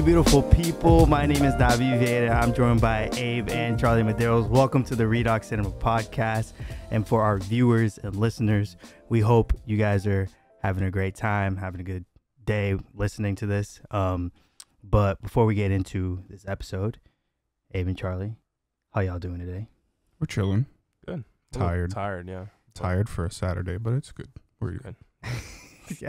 you beautiful people. My name is Davi Vieira. I'm joined by Abe and Charlie Medeiros. Welcome to the Redox Cinema Podcast. And for our viewers and listeners, we hope you guys are having a great time, having a good day listening to this. But before we get into this episode, Abe and Charlie, how y'all doing today? We're chilling. Good. Tired. Tired, yeah. Tired for a Saturday, but it's good. We're Good.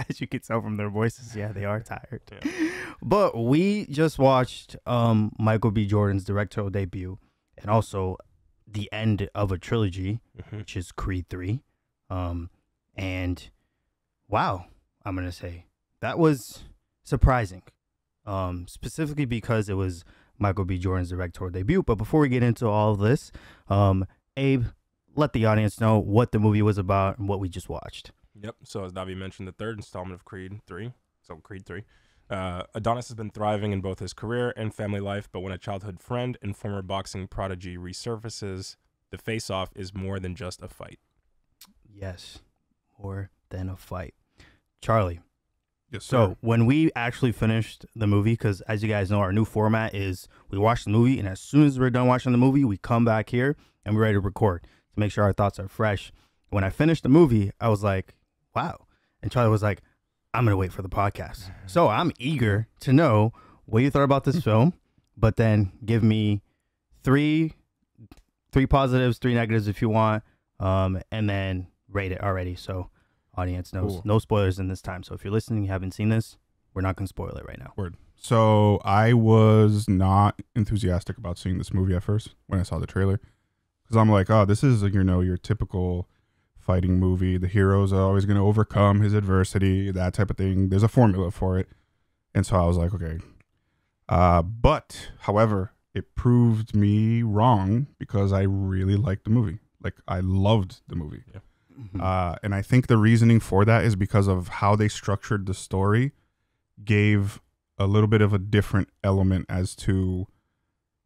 As you can tell from their voices, yeah, they are tired. Yeah. But we just watched Michael B. Jordan's directorial debut and also the end of a trilogy, which is Creed 3. And wow, I'm going to say that was surprising, specifically because it was Michael B. Jordan's directorial debut. But before we get into all of this, Abe, let the audience know what the movie was about and what we just watched. Yep. So as Davi mentioned, the third installment of Creed 3. So Creed 3. Adonis has been thriving in both his career and family life, but when a childhood friend and former boxing prodigy resurfaces, the face-off is more than just a fight. Yes, more than a fight. Charlie. Yes, sir. So when we actually finished the movie, because as you guys know, our new format is we watch the movie, and as soon as we're done watching the movie, we come back here and we're ready to record to make sure our thoughts are fresh. When I finished the movie, I was like, wow. And Charlie was like, I'm going to wait for the podcast. So I'm eager to know what you thought about this film, but then give me three positives, 3 negatives if you want, and then rate it already. So audience knows. Cool. No spoilers in this time. So if you're listening, you haven't seen this, we're not going to spoil it right now. Word. So I was not enthusiastic about seeing this movie at first when I saw the trailer, because I'm like, oh, this is, your typical fighting movie. The heroes are always going to overcome his adversity, that type of thing. There's a formula for it. And so I was like, okay. But, however, it proved me wrong because I really liked the movie. Like, I loved the movie. Yeah. Mm-hmm. And I think the reasoning for that is because of how they structured the story gave a little bit of a different element as to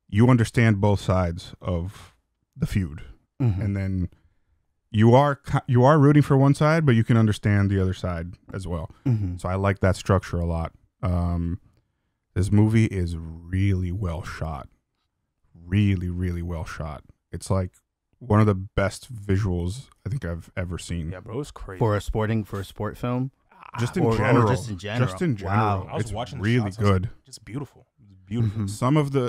you understand both sides of the feud. Mm-hmm. And then you are rooting for one side, but you can understand the other side as well. Mm-hmm. So I like that structure a lot. This movie is really well shot. Really, really well shot. It's like one of the best visuals I think I've ever seen. Yeah, bro, it was crazy. For a sport film? Just in Or general. just in general. Just in general. Wow. I was It's watching the really shots, I was like, good. just beautiful. It was beautiful. Mhm.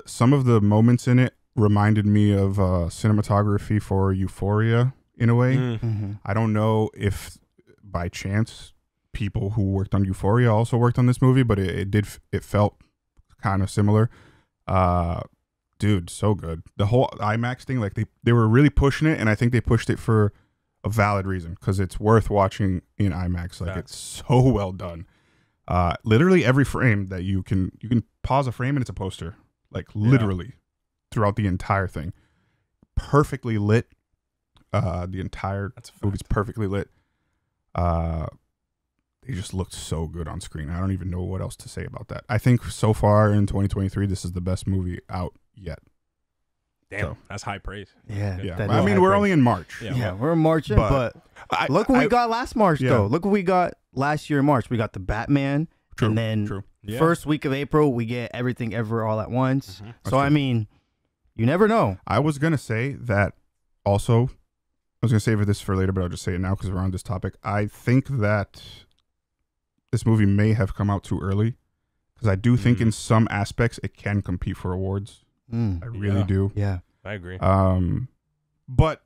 Some of the moments in it reminded me of cinematography for Euphoria in a way. Mm-hmm. I don't know if by chance people who worked on Euphoria also worked on this movie, but it felt kind of similar. Dude, so good. The whole IMAX thing, like they were really pushing it, and I think they pushed it for a valid reason because it's worth watching in IMAX. Like it's so well done. Literally every frame that you can pause a frame and it's a poster. Like literally throughout the entire thing. Perfectly lit. The entire movie's perfectly lit. They just looked so good on screen. I don't even know what else to say about that. I think so far in 2023, this is the best movie out yet. Damn, So. that's high praise. Yeah. Yeah, that I is mean, high we're praise. only in March. Yeah. We're marching, but look what we got last March, Yeah. though. Look what we got last year in March. We got the Batman, True, and then true. Yeah. first week of April, we get Everything Ever All at Once. Mhm. So, true. I mean, you never know. I was going to say that also. I was going to save this for later, but I'll just say it now because we're on this topic. I think that this movie may have come out too early because I do think in some aspects it can compete for awards. I really Yeah. do. Yeah. I agree. But,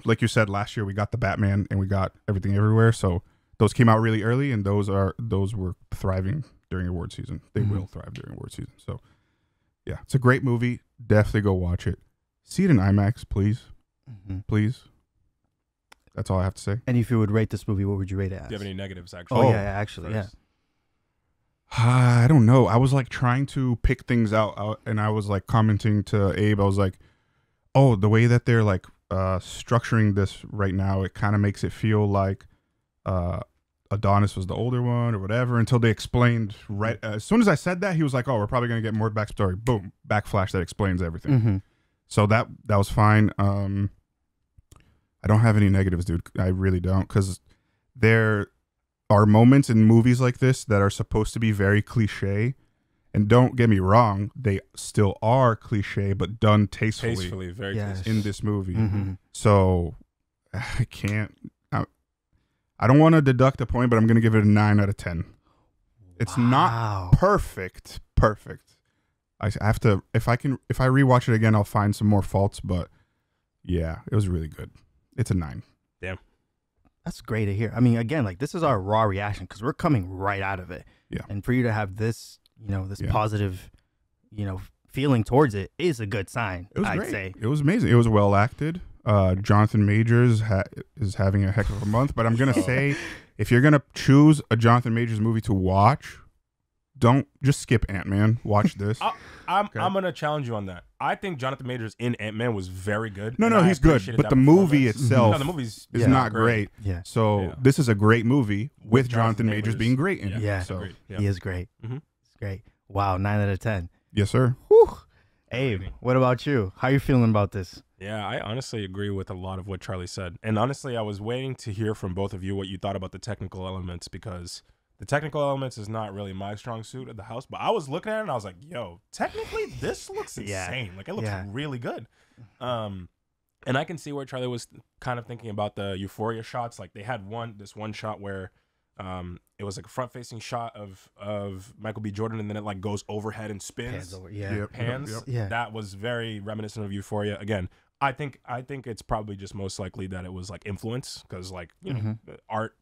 like you said, last year we got the Batman and we got Everything Everywhere. So those came out really early and those were thriving during award season. They will thrive during award season. So, yeah, it's a great movie. Definitely go watch it. See it in IMAX, please. Mm-hmm. Please. That's all I have to say. And if you would rate this movie, what would you rate it as? Do you have any negatives, actually? Oh, yeah, actually, yeah. First. I don't know. I was like trying to pick things out and I was like commenting to Abe. I was like, oh, the way that they're like structuring this right now, it kind of makes it feel like Adonis was the older one or whatever until they explained right. As soon as I said that, he was like, oh, we're probably going to get more backstory. Boom. Backflash that explains everything. Mm-hmm. So that was fine. I don't have any negatives, dude. I really don't, because there are moments in movies like this that are supposed to be very cliche, And don't get me wrong, they still are cliche, but done tastefully, Very Yes. tastefully. in this movie. Mm-hmm. So I can't. I don't want to deduct a point, but I'm going to give it a 9 out of 10. It's not perfect. I have to. If I rewatch it again, I'll find some more faults. But yeah, it was really good. It's a 9. That's great to hear. I mean, again, like this is our raw reaction because we're coming right out of it. Yeah. And for you to have this, this Yeah. positive, feeling towards it is a good sign. It was I'd great. say. It was amazing. It was well acted. Jonathan Majors is having a heck of a month. But I'm gonna say, if you're gonna choose a Jonathan Majors movie to watch, don't just skip Ant-Man. Watch this. I'm gonna challenge you on that. I think Jonathan Majors in Ant-Man was very good. No, and I he's good. appreciated But that the movie performance. itself No, the movie's is not great. Yeah. So Yeah. this is a great movie with Jonathan Majors Majors being great in it. Yeah. So Agreed. Yeah. He is great. Mhm. It's great. Wow, 9 out of 10. yes, sir. Whew. Abe, what about you? How you feeling about this? Yeah, I honestly agree with a lot of what Charlie said. And honestly, I was waiting to hear from both of you what you thought about the technical elements, because the technical elements is not really my strong suit at the house. But I was looking at it and I was like, yo, technically this looks Yeah. insane. Like it looks Yeah. really good. And I can see where Charlie was kind of thinking about the Euphoria shots. Like they had this one shot where it was like a front facing shot of Michael B. Jordan, and then it like goes overhead and spins. Pans over. Yeah. Yep. Pans. Yeah. That was very reminiscent of Euphoria. Again, I think it's probably just most likely that it was like influence, because like art.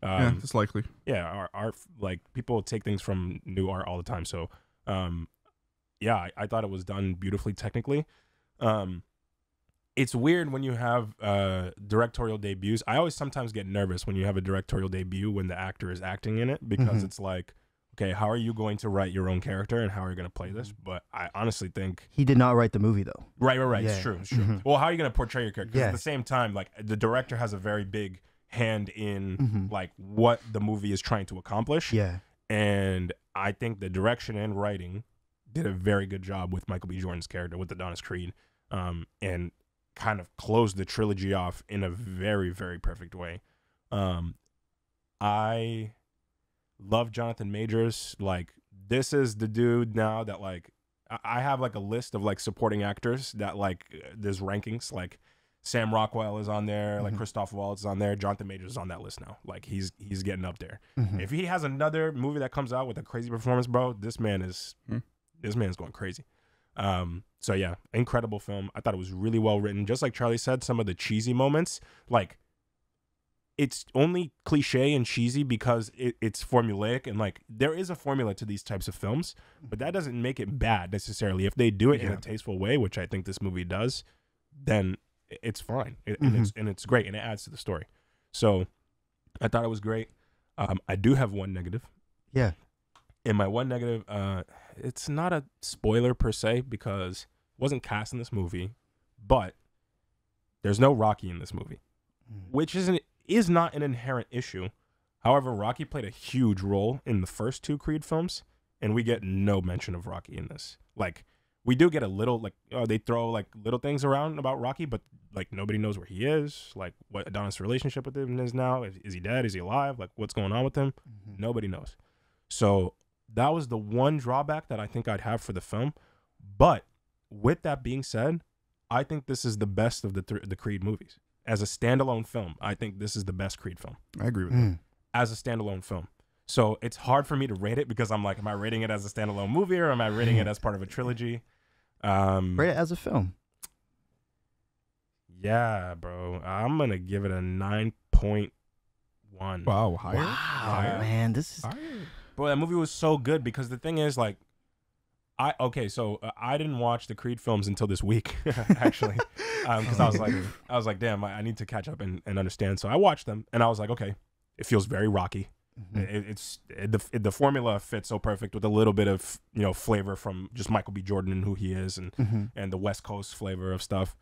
Yeah, it's likely. Yeah, art, like people take things from new art all the time. So, yeah, I thought it was done beautifully technically. It's weird when you have directorial debuts. I always sometimes get nervous when you have a directorial debut when the actor is acting in it, because it's like, okay, how are you going to write your own character and how are you going to play this? But I honestly think He did not write the movie though. right. Yeah. It's true. Well, how are you going to portray your character? 'Cause Yeah. at the same time, like the director has a very big hand in like what the movie is trying to accomplish. Yeah. And I think the direction and writing did a very good job with Michael B. Jordan's character, with Adonis Creed, and kind of closed the trilogy off in a very, very perfect way. I love Jonathan Majors. Like, this is the dude now that, like, I have, like, a list of, like, supporting actors that, like, there's rankings. Like, Sam Rockwell is on there. Like, Christoph Waltz is on there. Jonathan Majors is on that list now. Like, he's getting up there. If he has another movie that comes out with a crazy performance, bro, this man's going crazy. So yeah, incredible film. I thought it was really well written. Just like Charlie said, some of the cheesy moments, like, it's only cliche and cheesy because it's formulaic, and like there is a formula to these types of films, but that doesn't make it bad necessarily. If they do it in a tasteful way, which I think this movie does, then it's fine. And it's great, and it adds to the story. So I thought it was great. I do have one negative. Yeah. And my one negative, it's not a spoiler per se because it wasn't cast in this movie, but there's no Rocky in this movie, which is not an inherent issue. However, Rocky played a huge role in the first two Creed films, and we get no mention of Rocky in this. Like, we do get a little, like, they throw like little things around about Rocky, but like nobody knows where he is, like what Adonis' relationship with him is now. Is he dead? Is he alive? Like, what's going on with him? Nobody knows. So that was the one drawback that I think I'd have for the film. But with that being said, I think this is the best of the Creed movies. As a standalone film, I think this is the best Creed film. I agree with that. As a standalone film. So it's hard for me to rate it because I'm like, am I rating it as a standalone movie or am I rating it as part of a trilogy? Rate it as a film. Yeah, bro. I'm going to give it a 9.1. Wow, higher? Wow, man, this is Bro, that movie was so good because the thing is, like, I didn't watch the Creed films until this week, actually, because I was like, damn, I need to catch up and understand. So I watched them, and I was like, okay, it feels very Rocky. The formula fits so perfect with a little bit of flavor from just Michael B. Jordan and who he is, and the West Coast flavor of stuff.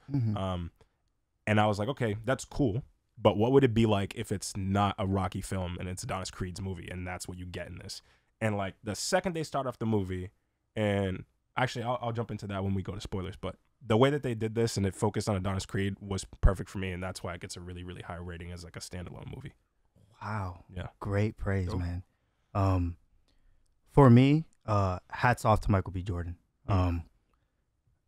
And I was like, okay, that's cool. But what would it be like if it's not a Rocky film and it's Adonis Creed's movie, and that's what you get in this? And like the second they start off the movie, and actually I'll jump into that when we go to spoilers, but the way that they did this and it focused on Adonis Creed was perfect for me, and that's why it gets a really, really high rating as like a standalone movie. wow. Yeah. Great praise, Dope. man. For me, hats off to Michael B. Jordan.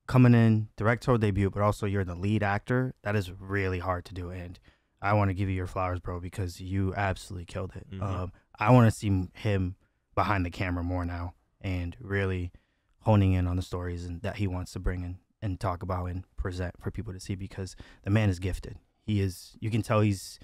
Coming in, directorial debut, but also you're the lead actor. That is really hard to do, and I want to give you your flowers, bro, because you absolutely killed it. I want to see him behind the camera more now, and really honing in on the stories and that he wants to bring in and talk about and present for people to see, because the man is gifted. He is. You can tell he's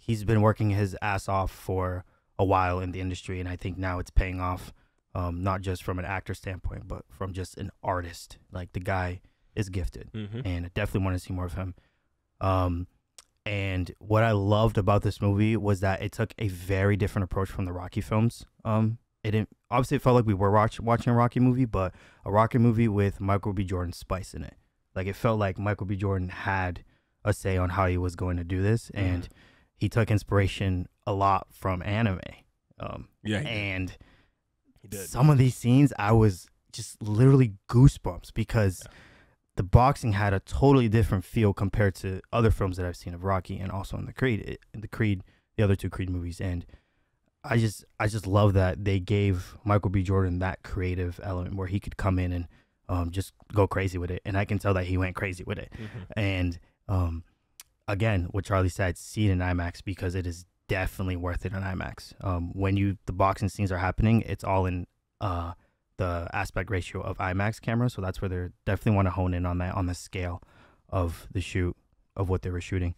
been working his ass off for a while in the industry, and I think now it's paying off. Not just from an actor standpoint, but from just an artist. Like, the guy is gifted, and I definitely want to see more of him. And what I loved about this movie was that it took a very different approach from the Rocky films. It didn't, obviously it felt like we were watching a Rocky movie, but a Rocky movie with Michael B. Jordan spice in it. Like, it felt like Michael B. Jordan had a say on how he was going to do this, and he took inspiration a lot from anime. And some of these scenes, I was just literally goosebumps, because the boxing had a totally different feel compared to other films that I've seen of Rocky, and also in the other two Creed movies. And I just love that they gave Michael B. Jordan that creative element where he could come in and just go crazy with it. And I can tell that he went crazy with it. And again, what Charlie said, see it in IMAX, because it is definitely worth it on IMAX. When the boxing scenes are happening, it's all in the aspect ratio of IMAX camera, so that's where they definitely want to hone in on that, on the scale of the shoot of what they were shooting.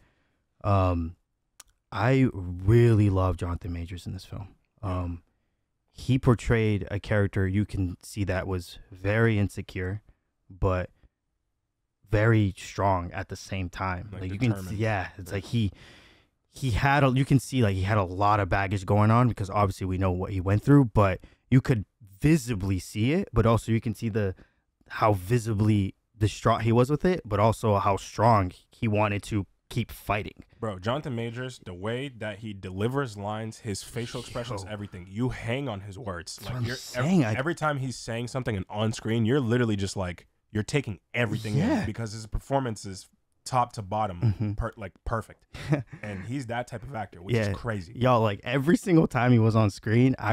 I really love Jonathan Majors in this film. He portrayed a character you can see that was very insecure, but very strong at the same time. Like you can see, it's like he had you can see like he had a lot of baggage going on, because obviously we know what he went through, but you could visibly see it, but also you can see how visibly distraught he was with it, but also how strong he wanted to keep fighting. Bro, Jonathan Majors, the way that he delivers lines, his facial expressions, everything, you hang on his words. Like, every time he's saying something and on screen, you're literally just like, you're taking everything in, because his performance is top to bottom, perfect. And he's that type of actor, which is crazy. Y'all, like, every single time he was on screen, I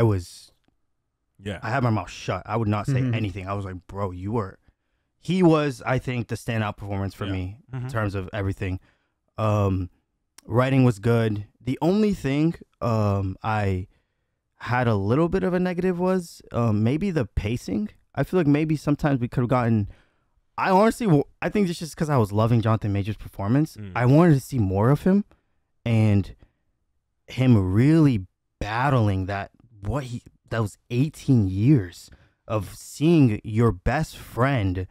had my mouth shut. I would not say anything. I was like, bro, he was, I think, the standout performance for me in terms of everything. Writing was good. The only thing I had a little bit of a negative was maybe the pacing. I feel like maybe sometimes we could have gotten, I think it's just because I was loving Jonathan Majors' performance. I wanted to see more of him, and him really battling that was 18 years of seeing your best friend,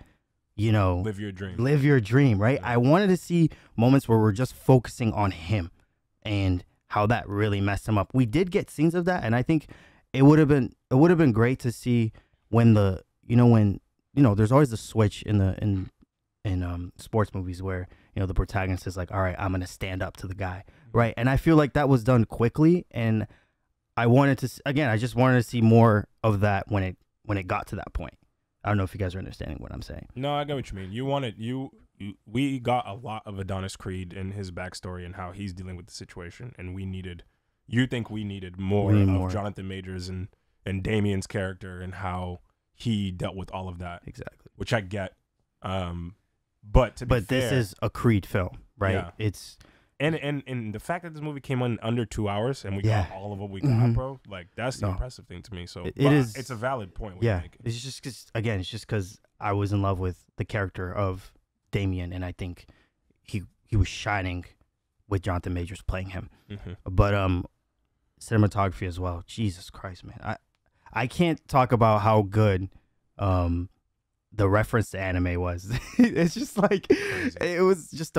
live your dream, right? I wanted to see moments where we're just focusing on him and how that really messed him up. We did get scenes of that, and I think it would have been great to see when there's always the switch in sports movies where the protagonist is like, all right, I'm gonna stand up to the guy, right? And I feel like that was done quickly, and I just wanted to see more of that when it got to that point. I don't know if you guys are understanding what I'm saying. No, I get what you mean. We got a lot of Adonis Creed and his backstory and how he's dealing with the situation, and we needed more of Jonathan Majors and Damien's character and how he dealt with all of that. Exactly. Which I get. But this is a Creed film, right? Yeah. It's and the fact that this movie came in under 2 hours and we got all of what we got, bro, like that's the impressive thing to me. So it's a valid point. It's just because I was in love with the character of Damien, and I think he was shining with Jonathan Majors playing him. But cinematography as well. Jesus Christ, man, I can't talk about how good the reference to anime was. It's just like it was just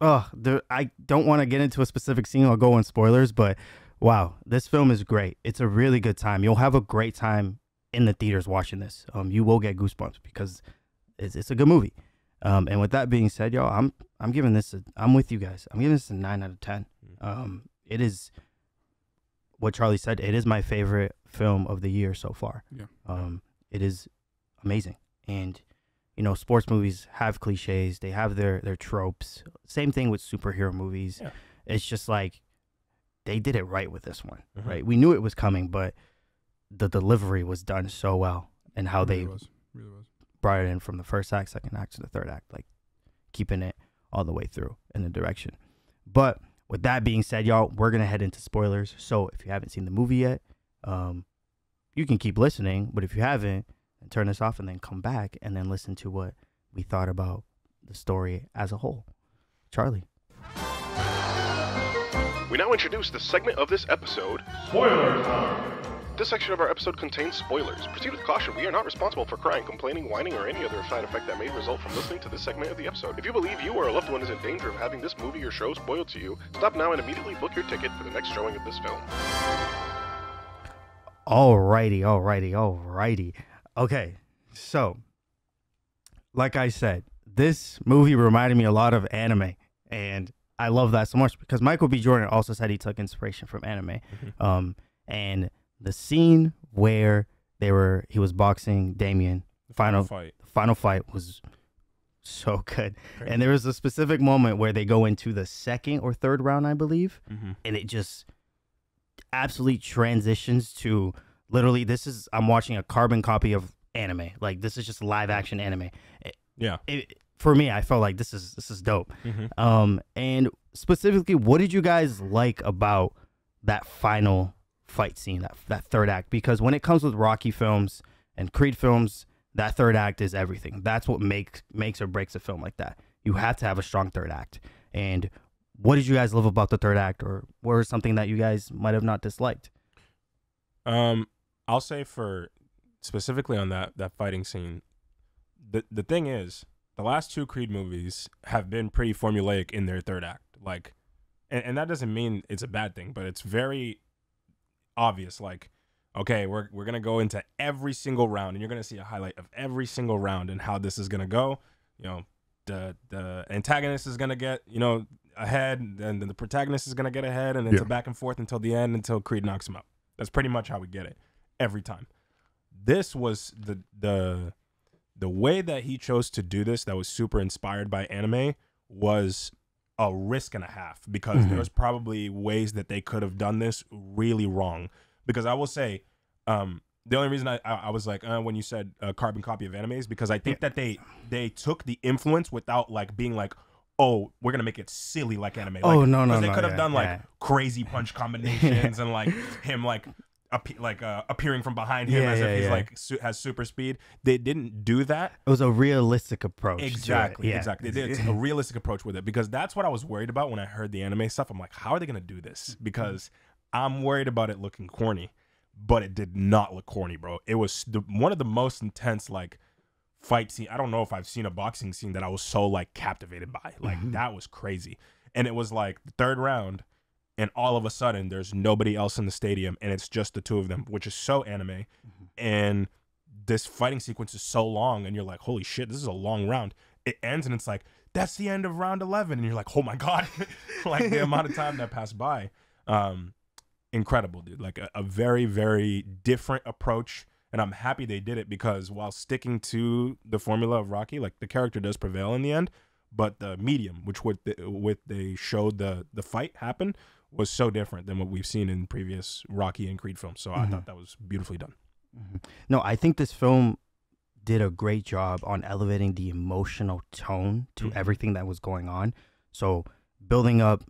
I don't want to get into a specific scene. I'll go on spoilers, but wow, this film is great. It's a really good time. You'll have a great time in the theaters watching this. You will get goosebumps because it's a good movie. And with that being said, y'all, I'm giving this I'm with you guys. I'm giving this a 9 out of 10. It is what Charlie said. It is my favorite film of the year so far. It is amazing. And sports movies have cliches. They have their tropes. Same thing with superhero movies. It's just like they did it right with this one, right? We knew it was coming, but the delivery was done so well. and how they was. Really was. brought it in from the first act, second act to the third act, like keeping it all the way through in the direction. But with that being said, y'all, we're gonna head into spoilers. So if you haven't seen the movie yet, you can keep listening. But if you haven't, then turn this off and then come back and then listen to what we thought about the story as a whole. Charlie. We now introduce the segment of this episode, Spoiler time! This section of our episode contains spoilers. Proceed with caution. We are not responsible for crying, complaining, whining, or any other side effect that may result from listening to this segment of the episode. If you believe you or a loved one is in danger of having this movie or show spoiled to you, stop now and immediately book your ticket for the next showing of this film. Alrighty. Okay, so, like I said, this movie reminded me a lot of anime, and I love that so much because Michael B. Jordan also said he took inspiration from anime. And the scene where he was boxing Damien, the final fight was so good. Crazy. And there was a specific moment where they go into the second or third round, I believe, and it just absolutely transitions to literally I'm watching a carbon copy of anime. Like, this is just live action anime. For me, I felt like this is dope. And specifically, what did you guys like about that final fight scene, that third act? Because when it comes with Rocky films and Creed films, that third act is everything. That's what makes or breaks a film like that. You have to have a strong third act. And what did you guys love about the third act, or what was something that you guys might have not disliked? I'll say for specifically on that fighting scene, the thing is, the last two Creed movies have been pretty formulaic in their third act. Like, and that doesn't mean it's a bad thing, but it's very obvious. Like, okay, we're gonna go into every single round, and you're gonna see a highlight of every single round and how this is gonna go. You know, the antagonist is gonna get, you know, ahead, and then the protagonist is gonna get ahead, and it's a back and forth until the end, until Creed knocks him out. That's pretty much how we get it every time. This was the way that he chose to do this, that was super inspired by anime, was a risk and a half, because there was probably ways that they could have done this really wrong. Because I will say, the only reason I was like, when you said carbon copy of anime, is because I think that they took the influence without like being like, oh, we're gonna make it silly like anime. Like, no, they could have done like crazy punch combinations and like him like appearing from behind him as if he's like has super speed. They didn't do that. It was a realistic approach. Exactly. They did a realistic approach with it, because that's what I was worried about when I heard the anime stuff. I'm like, how are they gonna do this? Because I'm worried about it looking corny, but it did not look corny, bro. It was one of the most intense like fight scene. I don't know if I've seen a boxing scene that I was so like captivated by. Like that was crazy. And it was like the third round, and all of a sudden there's nobody else in the stadium, and it's just the two of them, which is so anime. And this fighting sequence is so long, and you're like, holy shit, this is a long round. It ends, and it's like, that's the end of round 11, and you're like, oh my god. Like the amount of time that passed by. Incredible, dude. Like a very, very different approach, and I'm happy they did it, because while sticking to the formula of Rocky, like the character does prevail in the end, but the medium, which they showed the fight happen, was so different than what we've seen in previous Rocky and Creed films. So I thought that was beautifully done. No, I think this film did a great job on elevating the emotional tone to everything that was going on. So building up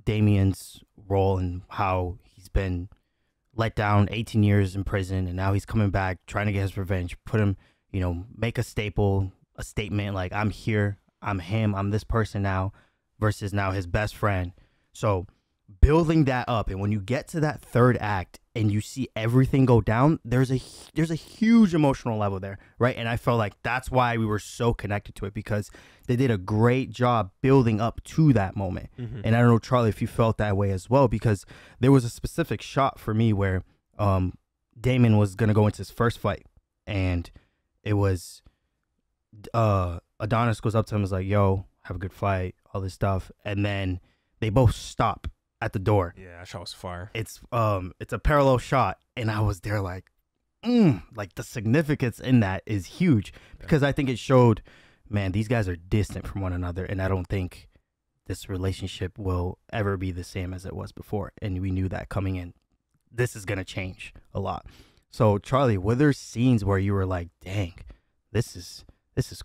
Damien's role and how he's been let down 18 years in prison, and now he's coming back trying to get his revenge, put him, you know, make a statement like, I'm here, I'm him, I'm this person now, versus now his best friend. So building that up, and when you get to that third act and you see everything go down, there's a huge emotional level there, right? And I felt like that's why we were so connected to it, because they did a great job building up to that moment. And I don't know, Charlie, if you felt that way as well, because there was a specific shot for me where Damon was gonna go into his first fight, and it was Adonis goes up to him and is like, yo, have a good fight, all this stuff, and then they both stop at the door. Yeah, that shot was fire. It's a parallel shot, and I was there like the significance in that is huge, because I think it showed, man, these guys are distant from one another, and I don't think this relationship will ever be the same as it was before. And we knew that coming in, this is gonna change a lot. So Charlie, were there scenes where you were like, dang, this is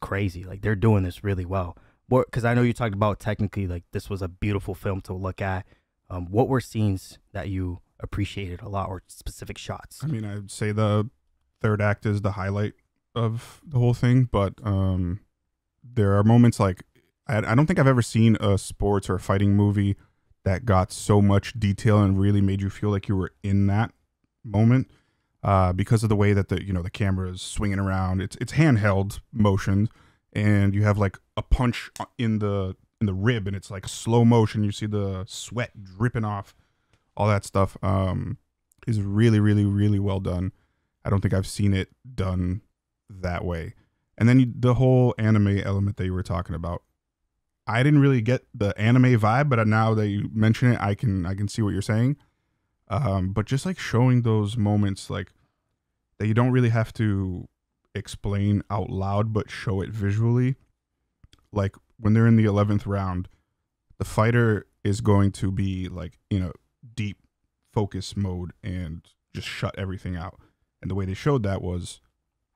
crazy. Like they're doing this really well. Because I know you talked about technically like this was a beautiful film to look at. What were scenes that you appreciated a lot, or specific shots? I mean, I'd say the third act is the highlight of the whole thing, but there are moments like I don't think I've ever seen a sports or a fighting movie that got so much detail and really made you feel like you were in that moment, because of the way that the camera is swinging around. It's handheld motion, and you have like a punch in the rib, and it's like slow motion. You see the sweat dripping off. All that stuff is really, really, really well done. I don't think I've seen it done that way. And then the whole anime element that you were talking about, I didn't really get the anime vibe, but now that you mention it, I can see what you're saying. But just like showing those moments, like that you don't really have to explain out loud, but show it visually. Like when they're in the 11th round, the fighter is going to be like in a deep focus mode and just shut everything out. And the way they showed that was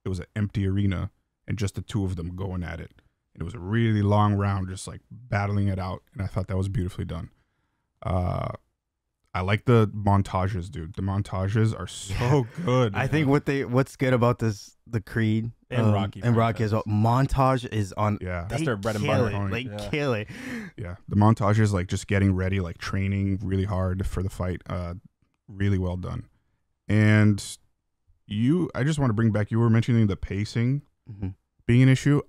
it was an empty arena and just the two of them going at it. And it was a really long round, just like battling it out. And I thought that was beautifully done. I like the montages, dude. The montages are so good. I think what's good about the Creed And Rocky and Rocky as well. Montage is on. Yeah, That's their bread and kill butter. it, like kill it. yeah. The montages, like just getting ready, like training really hard for the fight. Really well done. And I just want to bring back. You were mentioning the pacing being an issue.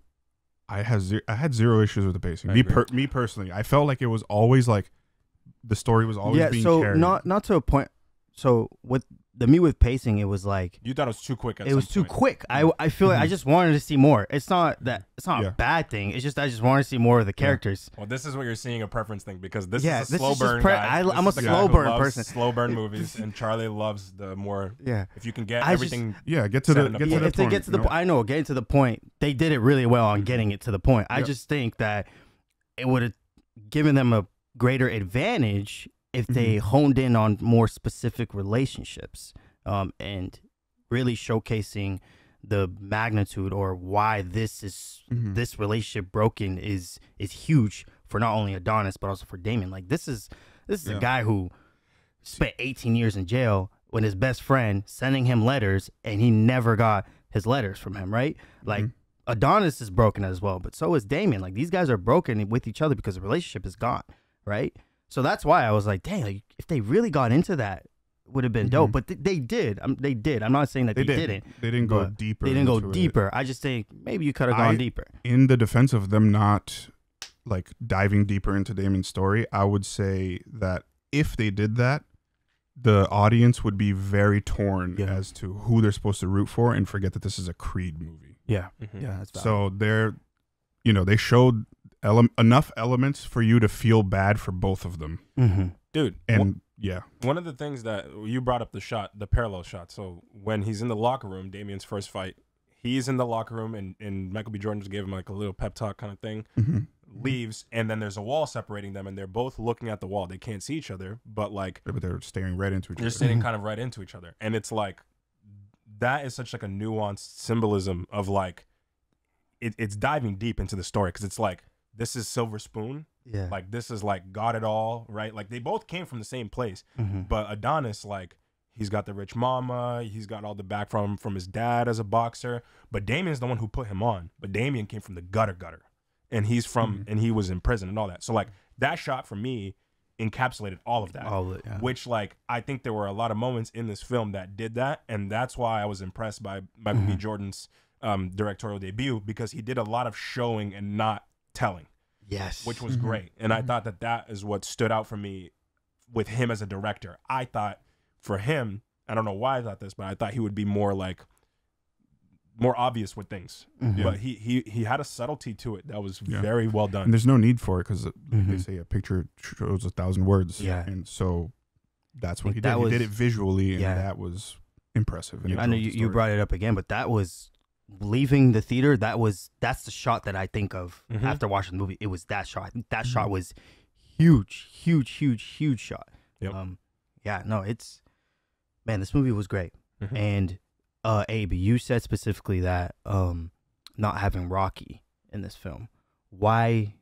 I had zero issues with the pacing. Me personally, I felt like it was always like the story was always being carried. not to a point. So with pacing, it was like You thought it was too quick. it was too quick. I feel like I just wanted to see more. It's not a bad thing. It's just I just wanted to see more of the characters. Well, this is what you're seeing, a preference thing, because this Yeah, is a this slow is just burn pre- guy. I- This I'm a is the slow guy who burn loves person. slow burn movies, and Charlie loves the more. Yeah. If you can get I just- everything. Get to the Setting up get the to If the they point. get to the you know? point, I know getting to the point, they did it really well on getting it to the point. I just think that it would have given them a greater advantage if they honed in on more specific relationships, and really showcasing the magnitude or why this relationship broken is huge for not only Adonis but also for Damien. Like this is a guy who spent 18 years in jail with his best friend sending him letters, and he never got his letters from him, right? Like Adonis is broken as well, but so is Damien. Like these guys are broken with each other because the relationship is gone, right? So that's why I was like, dang, like, if they really got into that, it would have been dope. But they did. They did. I'm not saying that they didn't. They didn't go but deeper. They didn't go into it. deeper. I just think maybe you could have gone deeper. In the defense of them not like diving deeper into Damien's story, I would say that if they did that, the audience would be very torn as to who they're supposed to root for and forget that this is a Creed movie. Yeah. Yeah, that's valid. So they showed enough elements for you to feel bad for both of them. Dude. And one of the things that you brought up, the parallel shot. So when he's in the locker room, Damien's first fight, he's in the locker room, and Michael B. Jordan just gave him like a little pep talk kind of thing. Leaves, and then there's a wall separating them, and they're both looking at the wall. They can't see each other, but they're staring right into each other. They're standing kind of right into each other, and it's like that is such like a nuanced symbolism of like it's diving deep into the story, because it's like this is Silver Spoon. Yeah. Like this is like got it all, right? Like they both came from the same place. But Adonis, like he's got the rich mama, he's got all the back from his dad as a boxer. But Damien's the one who put him on. But Damien came from the gutter. And he's from and he was in prison and all that. So like that shot for me encapsulated all of that. All of it, yeah. Which like I think there were a lot of moments in this film that did that. And that's why I was impressed by Michael B. Jordan's directorial debut, because he did a lot of showing and not telling. Yes. Which was great. And I thought that is what stood out for me with him as a director. I thought for him, I don't know why I thought this, but I thought he would be more obvious with things. But he had a subtlety to it that was very well done. And there's no need for it, because they say a picture shows 1,000 words. Yeah. And so that's what he that did. was- He did it visually, and Yeah. that was impressive. And it I know drove the you story. brought it up again, but that was leaving the theater. That's the shot that I think of after watching the movie. It was that shot. I think that shot was huge shot. Yep. Yeah, no, man, this movie was great. And Abe, you said specifically that not having Rocky in this film. Why?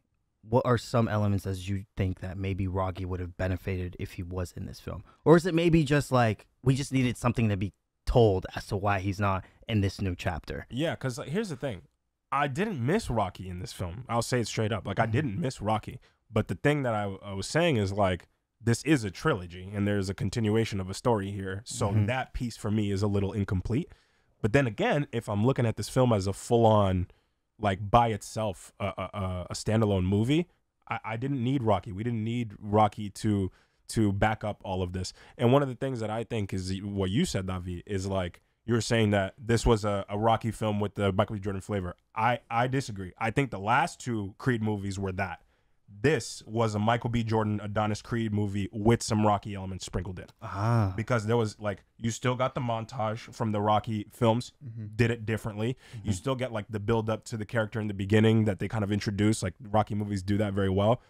What are some elements as you think that maybe Rocky would have benefited if he was in this film? Or is it maybe just like we just needed something to be told as to why he's not in this new chapter? Yeah, because here's the thing. I didn't miss Rocky in this film. I'll say it straight up. Like, I didn't miss Rocky. But the thing that I was saying is, like, this is a trilogy, and there's a continuation of a story here. So that piece for me is a little incomplete. But then again, if I'm looking at this film as a full-on, like, by itself, a standalone movie, I didn't need Rocky. We didn't need Rocky to back up all of this. And one of the things that I think is what you said, Davi, is like, you were saying that this was a Rocky film with the Michael B. Jordan flavor. I disagree. I think the last two Creed movies were that. This was a Michael B. Jordan Adonis Creed movie with some Rocky elements sprinkled in. Because there was, like, you still got the montage from the Rocky films, did it differently. You still get, like, the build up to the character in the beginning that they kind of introduced. Like, Rocky movies do that very well.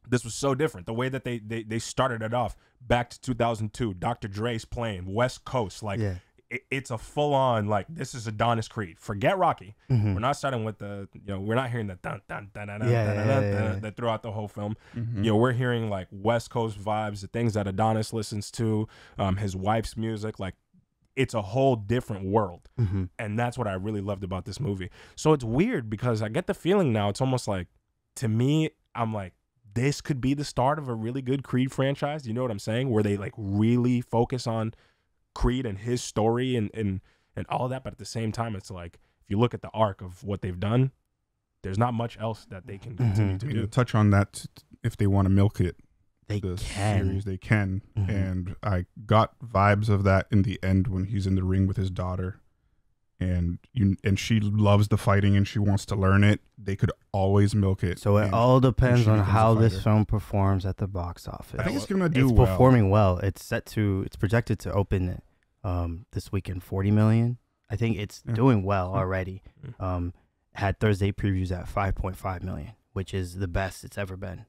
This was so different. The way that they started it off, back to 2002, Dr. Dre's playing West Coast, like, it's a full-on, like, this is Adonis Creed. Forget Rocky. We're not starting with the, we're not hearing the dun dun dun dun dun dun that throughout the whole film. We're hearing, like, West Coast vibes, the things that Adonis listens to, his wife's music. Like, it's a whole different world. And that's what I really loved about this movie. So it's weird because I get the feeling now, it's almost like, to me, I'm like, this could be the start of a really good Creed franchise. You know what I'm saying? Where they, like, really focus on Creed and his story and all that, but at the same time, it's like, if you look at the arc of what they've done, there's not much else that they can continue to do. To touch on that, if they want to milk it, They series, they can. And I got vibes of that in the end when he's in the ring with his daughter, and she loves the fighting and she wants to learn it. They could always milk it. So it all depends on how this film performs at the box office. I think it's gonna do well. It's performing well. It's projected to open this weekend 40 million. I think it's doing well already. Had Thursday previews at 5.5 million, which is the best it's ever been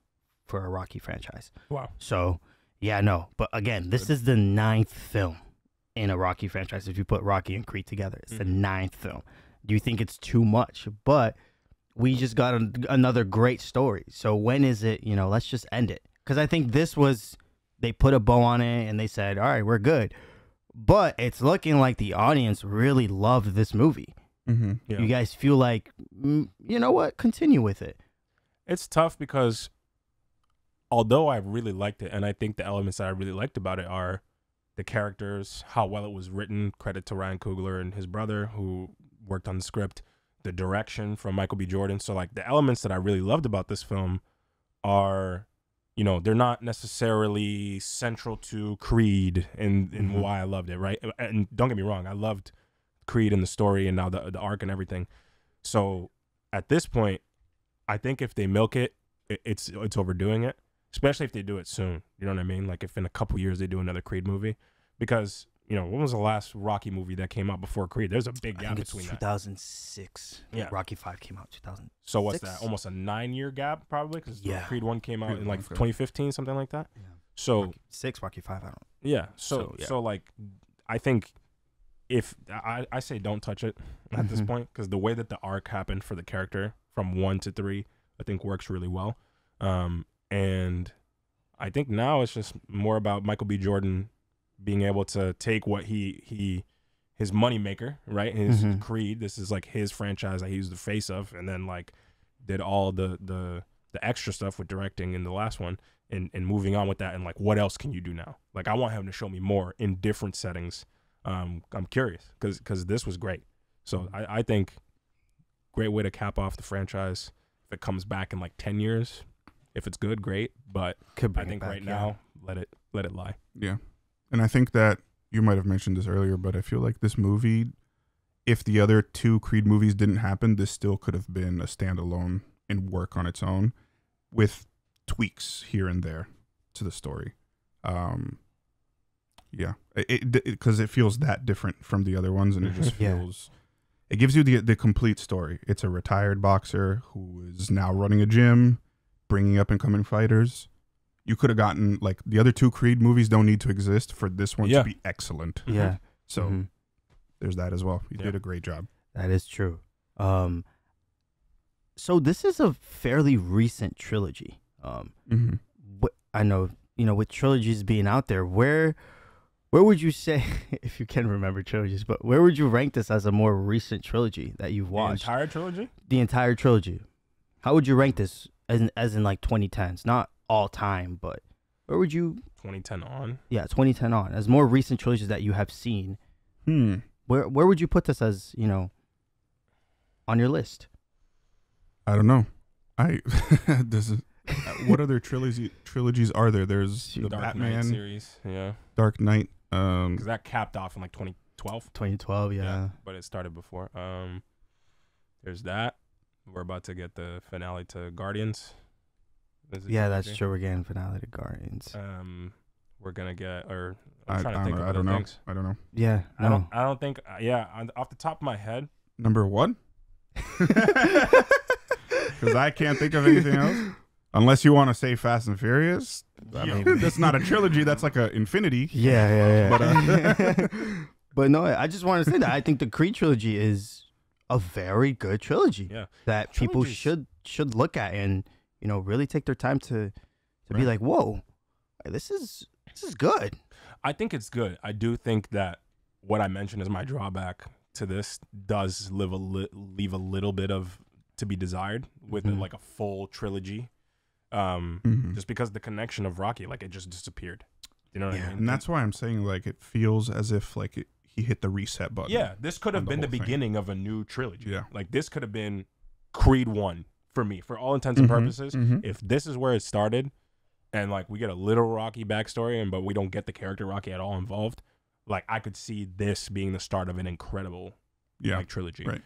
for a Rocky franchise. Wow. So yeah, no, but again, this is the 9th film in a Rocky franchise. If you put Rocky and Creed together, it's the 9th film. Do you think it's too much? But we just got another great story. So when is it, let's just end it. Because I think this was, they put a bow on it and they said, all right, we're good. But it's looking like the audience really loved this movie. Yeah. You guys feel like, you know what, continue with it. It's tough because although I really liked it, and I think the elements that I really liked about it are the characters, how well it was written, credit to Ryan Coogler and his brother who worked on the script, the direction from Michael B. Jordan. So, like, the elements that I really loved about this film are, they're not necessarily central to Creed and why I loved it, right? And don't get me wrong, I loved Creed and the story and now the arc and everything. So at this point, I think if they milk it, it's overdoing it, especially if they do it soon. You know what I mean? Like, if in a couple years they do another Creed movie, because when was the last Rocky movie that came out before Creed? There's a big gap between 2006. Yeah, Rocky 5 came out 2000. So what's that? Almost a 9-year gap, probably, because Creed 1 came out in like 2015, something like that. Yeah. So Rocky 6, Rocky 5, I don't. Yeah. So like, I think if I say don't touch it at this point, because the way that the arc happened for the character from 1 to 3, I think works really well. And I think now it's just more about Michael B. Jordan being able to take what his moneymaker, right? His Creed, this is like his franchise that he was the face of, and then like did all the extra stuff with directing in the last one and moving on with that, and like, what else can you do now? Like, I want him to show me more in different settings. I'm curious because this was great. So I think great way to cap off the franchise. If it comes back in like 10 years, if it's good, great. But I think right now, let it lie. Yeah. And I think that you might have mentioned this earlier, but I feel like this movie, if the other 2 Creed movies didn't happen, this still could have been a standalone and work on its own with tweaks here and there to the story. Yeah, because it feels that different from the other ones, and it just feels, it gives you the complete story. It's a retired boxer who is now running a gym, bringing up and coming fighters. You could have gotten, like, the other 2 Creed movies don't need to exist for this one to be excellent. Yeah. So there's that as well. He did a great job. That is true. So this is a fairly recent trilogy. I know, with trilogies being out there, where would you say, if you can remember trilogies, but where would you rank this as a more recent trilogy that you've watched? The entire trilogy? The entire trilogy. How would you rank this as in like 2010s? Not all time, but where would you... 2010 on? Yeah, 2010 on. As more recent trilogies that you have seen, where would you put this as, on your list? I don't know. This is... what other trilogies are there? There's the Dark Batman Knight series. Yeah. Dark Knight. Because that capped off in like 2012. 2012, yeah. But it started before. There's that. We're about to get the finale to Guardians. Yeah, that's true. We're getting finale to Guardians. We're gonna get, or I don't know. I don't know. Yeah, no. I don't think. Off the top of my head, number one. Because I can't think of anything else. Unless you want to say Fast and Furious. I mean, that's not a trilogy. That's like a infinity. Yeah. But no, I just want to say that I think the Creed trilogy is a very good trilogy. Yeah. That people should look at and really take their time to be like, whoa, this is good. I think it's good. I do think that what I mentioned as my drawback to this does leave a little bit of to be desired with like a full trilogy. Just because the connection of Rocky, like, it just disappeared. You know what I mean? And that's why I'm saying, like, it feels as if like he hit the reset button. Yeah, this could have been the beginning of a new trilogy. Yeah, like this could have been Creed 1 for me, for all intents and purposes. If this is where it started, and like we get a little Rocky backstory, but we don't get the character Rocky at all involved, like I could see this being the start of an incredible like trilogy. Right.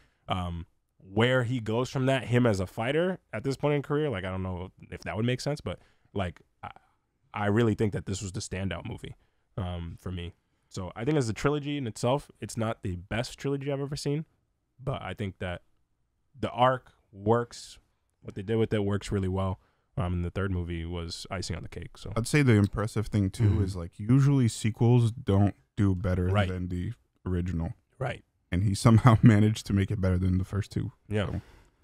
Where he goes from that, him as a fighter at this point in career, like I don't know if that would make sense, but like I really think that this was the standout movie for me. So I think as a trilogy in itself, it's not the best trilogy I've ever seen, but I think that the arc works. What they did with it works really well. And the third movie was icing on the cake. So I'd say the impressive thing too is like usually sequels don't do better than the original. Right. And he somehow managed to make it better than the first two. Yeah. So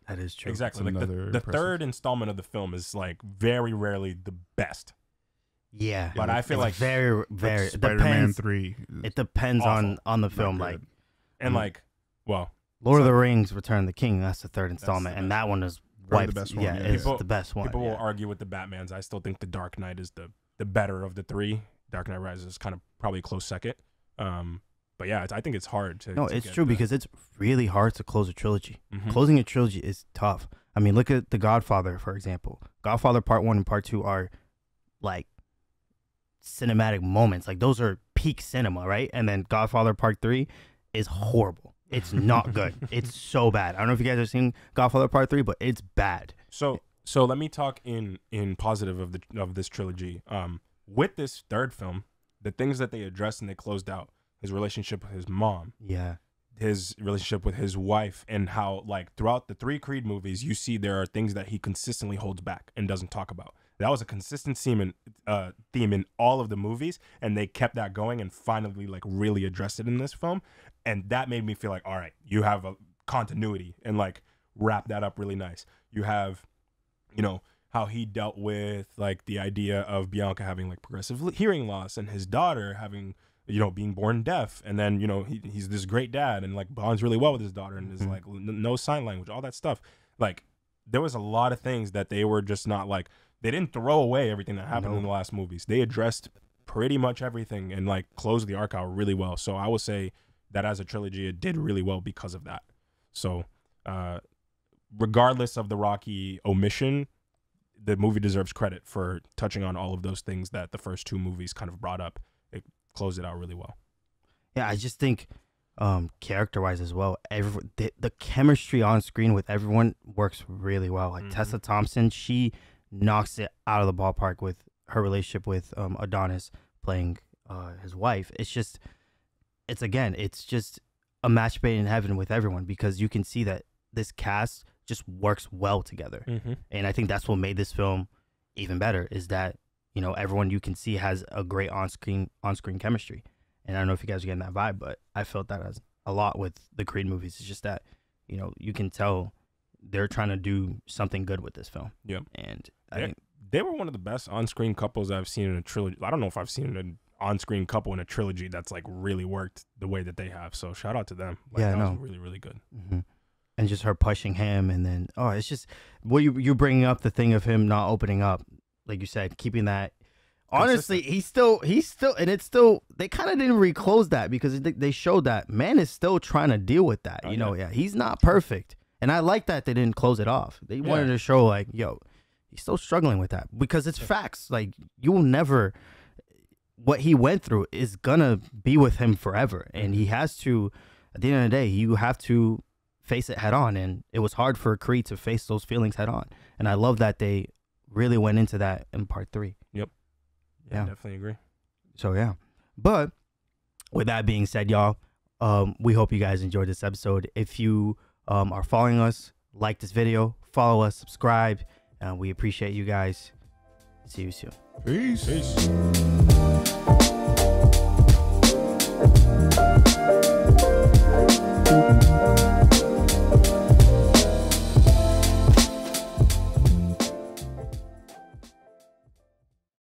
that is true. Exactly. Like the third installment of the film is like very rarely the best. Yeah. But I feel like very, very like Spider-Man 3. It depends on the film. Like, and like, well, Lord of the Rings, Return of the King, that's the third installment. And that one is wiped. The best one. Yeah, it's the best one. People will argue with the Batmans. I still think the Dark Knight is the better of the three. Dark Knight Rises is kind of probably a close second. But yeah, I think it's hard to. No, it's true because it's really hard to close a trilogy. Closing a trilogy is tough. I mean, look at The Godfather, for example. Godfather Part 1 and Part 2 are like cinematic moments. Like those are peak cinema, right? And then Godfather Part 3 is horrible. It's not good. It's so bad. I don't know if you guys have seen Godfather Part 3, but it's bad. So let me talk in positive of this trilogy. With this third film, the things that they addressed and they closed out. His relationship with his mom. Yeah. His relationship with his wife, and how like throughout the three Creed movies, you see there are things that he consistently holds back and doesn't talk about. That was a consistent theme in all of the movies, and they kept that going and finally like really addressed it in this film. And that made me feel like, all right, you have a continuity and like wrap that up really nice. You have, how he dealt with like the idea of Bianca having like progressive hearing loss and his daughter having, being born deaf, and then he's this great dad and like bonds really well with his daughter and is like no sign language, all that stuff. Like there was a lot of things that they were just not like, they didn't throw away everything that happened in the last movies. They addressed pretty much everything and like closed the arc out really well. So I would say that as a trilogy, it did really well because of that. So regardless of the Rocky omission, the movie deserves credit for touching on all of those things that the first two movies kind of brought up. It closed it out really well. Yeah, I just think character-wise as well, the chemistry on screen with everyone works really well. Like Tessa Thompson, she knocks it out of the ballpark with her relationship with Adonis playing his wife. It's just a match made in heaven with everyone because you can see that this cast just works well together. And I think that's what made this film even better is that everyone you can see has a great on-screen chemistry. And I don't know if you guys are getting that vibe, but I felt that a lot with the Creed movies. It's just that, you know, you can tell they're trying to do something good with this film. Yep. And I think They were one of the best on-screen couples I've seen in a trilogy. I don't know if I've seen an on-screen couple in a trilogy that's like really worked the way that they have. So shout out to them. Like, Yeah, that no. was really, really good. Mm-hmm. And just her pushing him, and then it's just what you bringing up the thing of him not opening up, like you said, keeping that. Honestly, he's still, and it's still. They kind of didn't reclose that because they showed that man is still trying to deal with that. You know, he's not perfect, and I like that they didn't close it off. They wanted to show like, yo, he's still struggling with that because it's facts. Like you will never. What he went through is gonna be with him forever, and he has to. At the end of the day, you have to face it head on, and it was hard for Creed to face those feelings head on, and I love that they really went into that in part 3. Yep. Yeah, definitely agree. So yeah, but with that being said, y'all, we hope you guys enjoyed this episode. If you are following us, like this video, follow us, subscribe, and we appreciate you guys. See you soon. Peace. Peace.